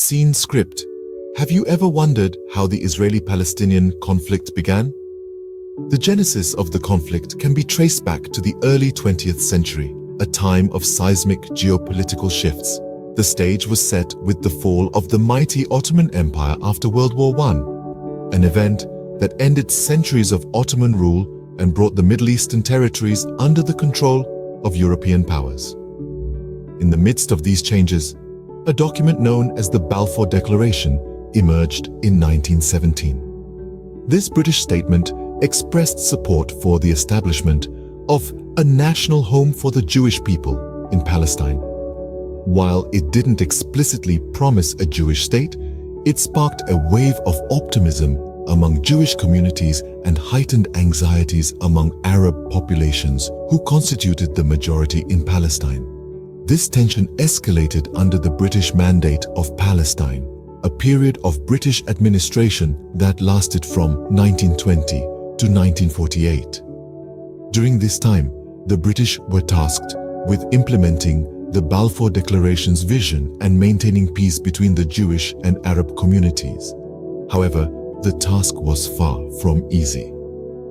Scene script. Have you ever wondered how the Israeli-Palestinian conflict began? The genesis of the conflict can be traced back to the early 20th century, a time of seismic geopolitical shifts. The stage was set with the fall of the mighty Ottoman Empire after World War I, an event that ended centuries of Ottoman rule and brought the Middle Eastern territories under the control of European powers. In the midst of these changes, a document known as the Balfour Declaration emerged in 1917. This British statement expressed support for the establishment of a national home for the Jewish people in Palestine. While it didn't explicitly promise a Jewish state, it sparked a wave of optimism among Jewish communities and heightened anxieties among Arab populations who constituted the majority in Palestine. This tension escalated under the British Mandate of Palestine, a period of British administration that lasted from 1920 to 1948. During this time, the British were tasked with implementing the Balfour Declaration's vision and maintaining peace between the Jewish and Arab communities. However, the task was far from easy.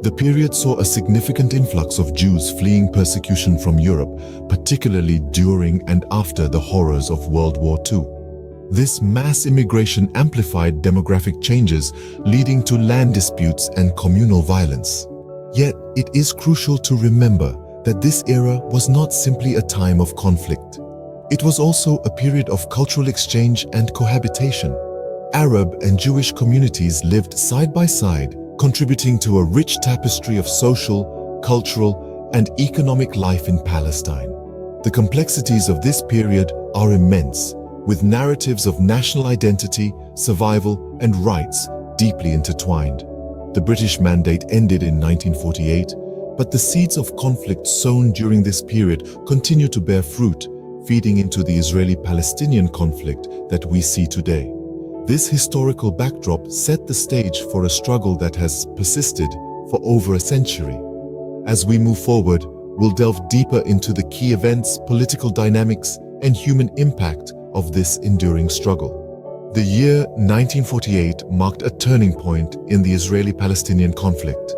The period saw a significant influx of Jews fleeing persecution from Europe, particularly during and after the horrors of World War II. This mass immigration amplified demographic changes, leading to land disputes and communal violence. Yet, it is crucial to remember that this era was not simply a time of conflict. It was also a period of cultural exchange and cohabitation. Arab and Jewish communities lived side by side, contributing to a rich tapestry of social, cultural, and economic life in Palestine. The complexities of this period are immense, with narratives of national identity, survival, and rights deeply intertwined. The British Mandate ended in 1948, but the seeds of conflict sown during this period continue to bear fruit, feeding into the Israeli-Palestinian conflict that we see today. This historical backdrop set the stage for a struggle that has persisted for over a century. As we move forward, we'll delve deeper into the key events, political dynamics, and human impact of this enduring struggle. The year 1948 marked a turning point in the Israeli-Palestinian conflict.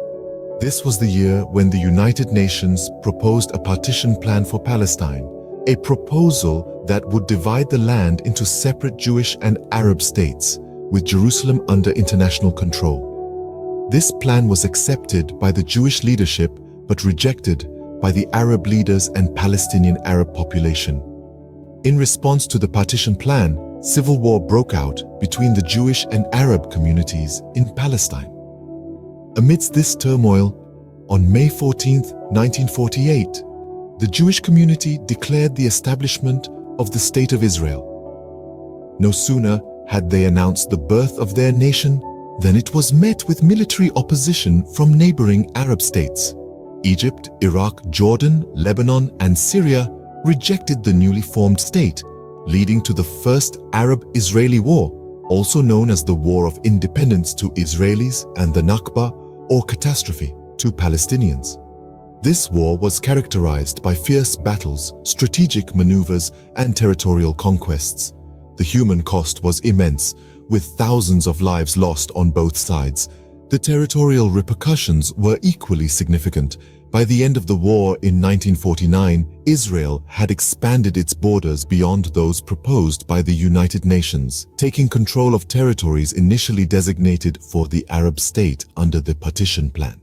This was the year when the United Nations proposed a partition plan for Palestine, a proposal that would divide the land into separate Jewish and Arab states, with Jerusalem under international control. This plan was accepted by the Jewish leadership but rejected by the Arab leaders and Palestinian Arab population. In response to the partition plan, civil war broke out between the Jewish and Arab communities in Palestine. Amidst this turmoil, on May 14, 1948, the Jewish community declared the establishment of the State of Israel. No sooner had they announced the birth of their nation than it was met with military opposition from neighboring Arab states. Egypt, Iraq, Jordan, Lebanon, and Syria rejected the newly formed state, leading to the First Arab-Israeli War, also known as the War of Independence to Israelis and the Nakba, or catastrophe, to Palestinians. This war was characterized by fierce battles, strategic maneuvers, and territorial conquests. The human cost was immense, with thousands of lives lost on both sides. The territorial repercussions were equally significant. By the end of the war in 1949, Israel had expanded its borders beyond those proposed by the United Nations, taking control of territories initially designated for the Arab state under the partition plan.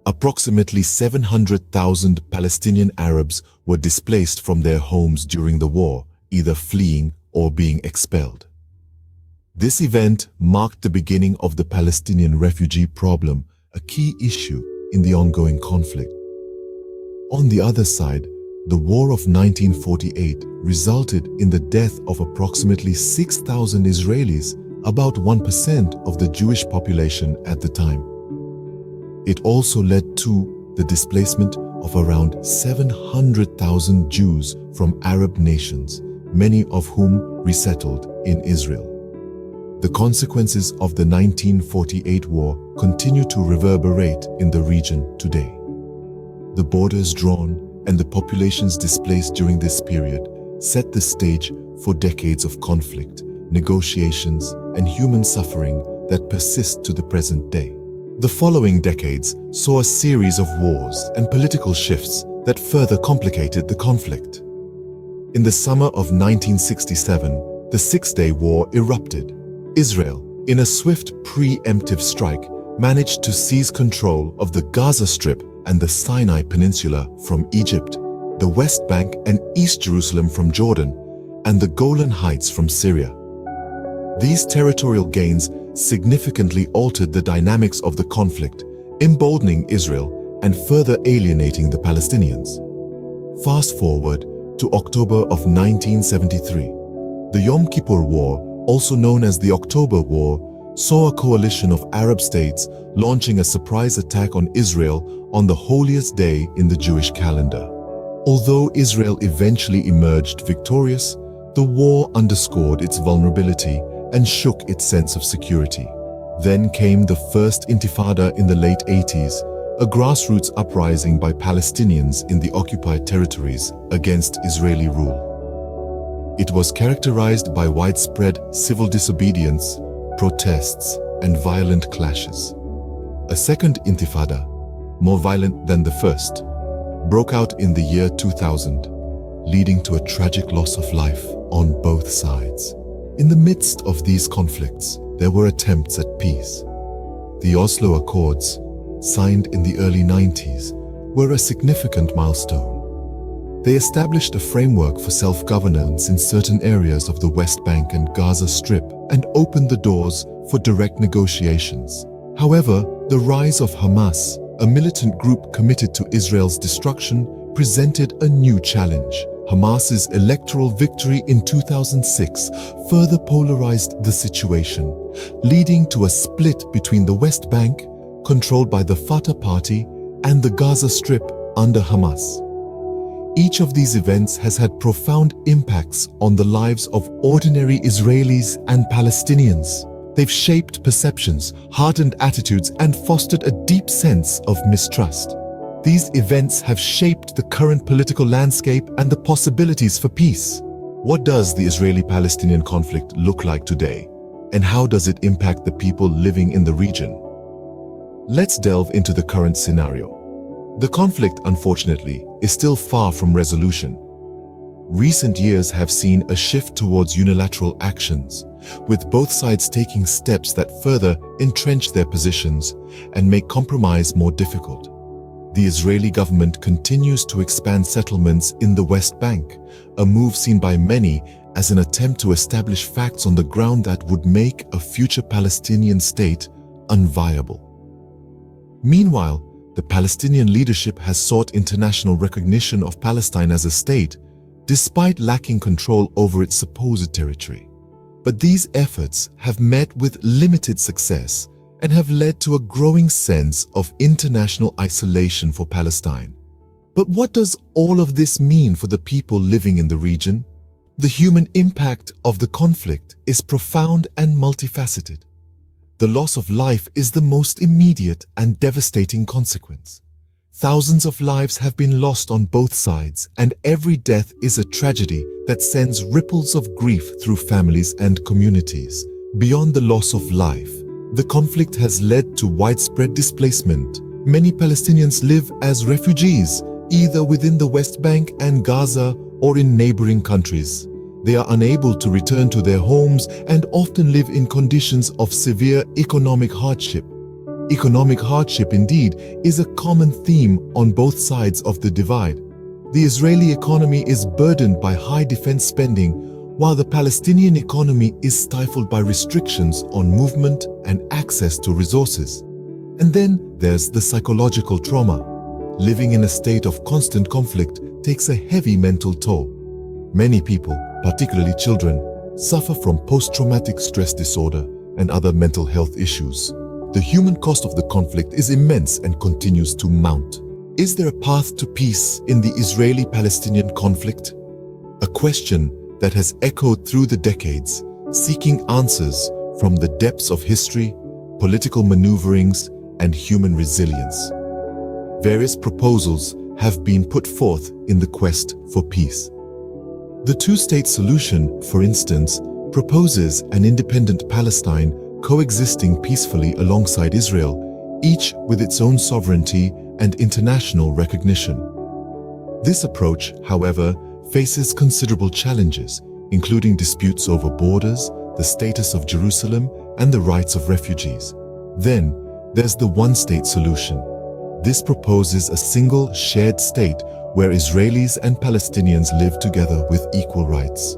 Approximately 700,000 Palestinian Arabs were displaced from their homes during the war, either fleeing or being expelled. This event marked the beginning of the Palestinian refugee problem, a key issue in the ongoing conflict. On the other side, the War of 1948 resulted in the death of approximately 6,000 Israelis, about 1% of the Jewish population at the time. It also led to the displacement of around 700,000 Jews from Arab nations, many of whom resettled in Israel. The consequences of the 1948 war continue to reverberate in the region today. The borders drawn and the populations displaced during this period set the stage for decades of conflict, negotiations, and human suffering that persist to the present day. The following decades saw a series of wars and political shifts that further complicated the conflict. In the summer of 1967, the Six-Day War erupted. Israel, in a swift preemptive strike, managed to seize control of the Gaza Strip and the Sinai Peninsula from Egypt, the West Bank and East Jerusalem from Jordan, and the Golan Heights from Syria. These territorial gains significantly altered the dynamics of the conflict, emboldening Israel and further alienating the Palestinians. Fast forward to October of 1973. The Yom Kippur War, also known as the October War, saw a coalition of Arab states launching a surprise attack on Israel on the holiest day in the Jewish calendar. Although Israel eventually emerged victorious, the war underscored its vulnerability and shook its sense of security. Then came the First Intifada in the late 80s, a grassroots uprising by Palestinians in the occupied territories against Israeli rule. It was characterized by widespread civil disobedience, protests, and violent clashes. A second Intifada, more violent than the first, broke out in the year 2000, leading to a tragic loss of life on both sides. In the midst of these conflicts, there were attempts at peace. The Oslo Accords, signed in the early 90s, were a significant milestone. They established a framework for self-governance in certain areas of the West Bank and Gaza Strip and opened the doors for direct negotiations. However, the rise of Hamas, a militant group committed to Israel's destruction, presented a new challenge. Hamas's electoral victory in 2006 further polarized the situation, leading to a split between the West Bank, controlled by the Fatah party, and the Gaza Strip under Hamas. Each of these events has had profound impacts on the lives of ordinary Israelis and Palestinians. They've shaped perceptions, hardened attitudes, and fostered a deep sense of mistrust. These events have shaped the current political landscape and the possibilities for peace. What does the Israeli-Palestinian conflict look like today? And how does it impact the people living in the region? Let's delve into the current scenario. The conflict, unfortunately, is still far from resolution. Recent years have seen a shift towards unilateral actions, with both sides taking steps that further entrench their positions and make compromise more difficult. The Israeli government continues to expand settlements in the West Bank, a move seen by many as an attempt to establish facts on the ground that would make a future Palestinian state unviable. Meanwhile, the Palestinian leadership has sought international recognition of Palestine as a state, despite lacking control over its supposed territory. But these efforts have met with limited success and have led to a growing sense of international isolation for Palestine. But what does all of this mean for the people living in the region? The human impact of the conflict is profound and multifaceted. The loss of life is the most immediate and devastating consequence. Thousands of lives have been lost on both sides, and every death is a tragedy that sends ripples of grief through families and communities. Beyond the loss of life, the conflict has led to widespread displacement. Many Palestinians live as refugees, either within the West Bank and Gaza or in neighboring countries. They are unable to return to their homes and often live in conditions of severe economic hardship. Economic hardship, indeed, is a common theme on both sides of the divide. The Israeli economy is burdened by high defense spending, while the Palestinian economy is stifled by restrictions on movement and access to resources. And then there's the psychological trauma. Living in a state of constant conflict takes a heavy mental toll. Many people, particularly children, suffer from post-traumatic stress disorder and other mental health issues. The human cost of the conflict is immense and continues to mount. Is there a path to peace in the Israeli-Palestinian conflict? A question that has echoed through the decades, seeking answers from the depths of history, political maneuverings, and human resilience. Various proposals have been put forth in the quest for peace. The two-state solution, for instance, proposes an independent Palestine coexisting peacefully alongside Israel, each with its own sovereignty and international recognition. This approach, however, faces considerable challenges, including disputes over borders, the status of Jerusalem, and the rights of refugees. Then, there's the one-state solution. This proposes a single, shared state where Israelis and Palestinians live together with equal rights.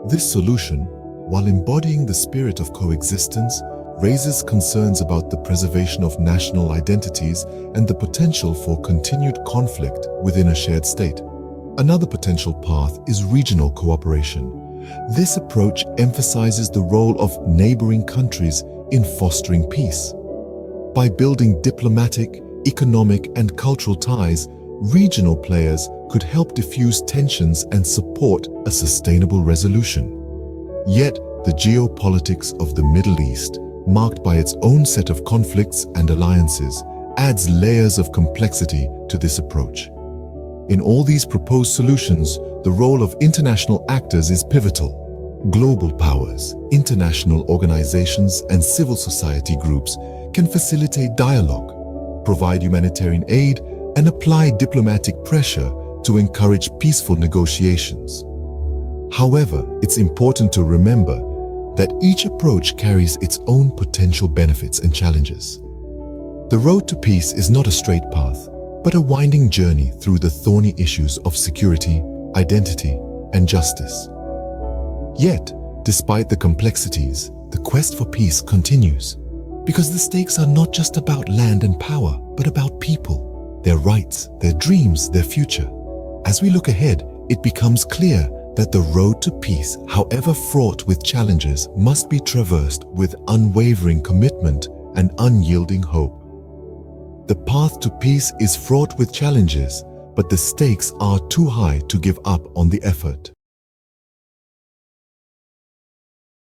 This solution, while embodying the spirit of coexistence, raises concerns about the preservation of national identities and the potential for continued conflict within a shared state. Another potential path is regional cooperation. This approach emphasizes the role of neighboring countries in fostering peace. By building diplomatic, economic, and cultural ties, regional players could help diffuse tensions and support a sustainable resolution. Yet, the geopolitics of the Middle East, marked by its own set of conflicts and alliances, adds layers of complexity to this approach. In all these proposed solutions, the role of international actors is pivotal. Global powers, international organizations, and civil society groups can facilitate dialogue, provide humanitarian aid, and apply diplomatic pressure to encourage peaceful negotiations. However, it's important to remember that each approach carries its own potential benefits and challenges. The road to peace is not a straight path, but a winding journey through the thorny issues of security, identity, and justice. Yet, despite the complexities, the quest for peace continues, because the stakes are not just about land and power, but about people, their rights, their dreams, their future. As we look ahead, it becomes clear that the road to peace, however fraught with challenges, must be traversed with unwavering commitment and unyielding hope. The path to peace is fraught with challenges, but the stakes are too high to give up on the effort.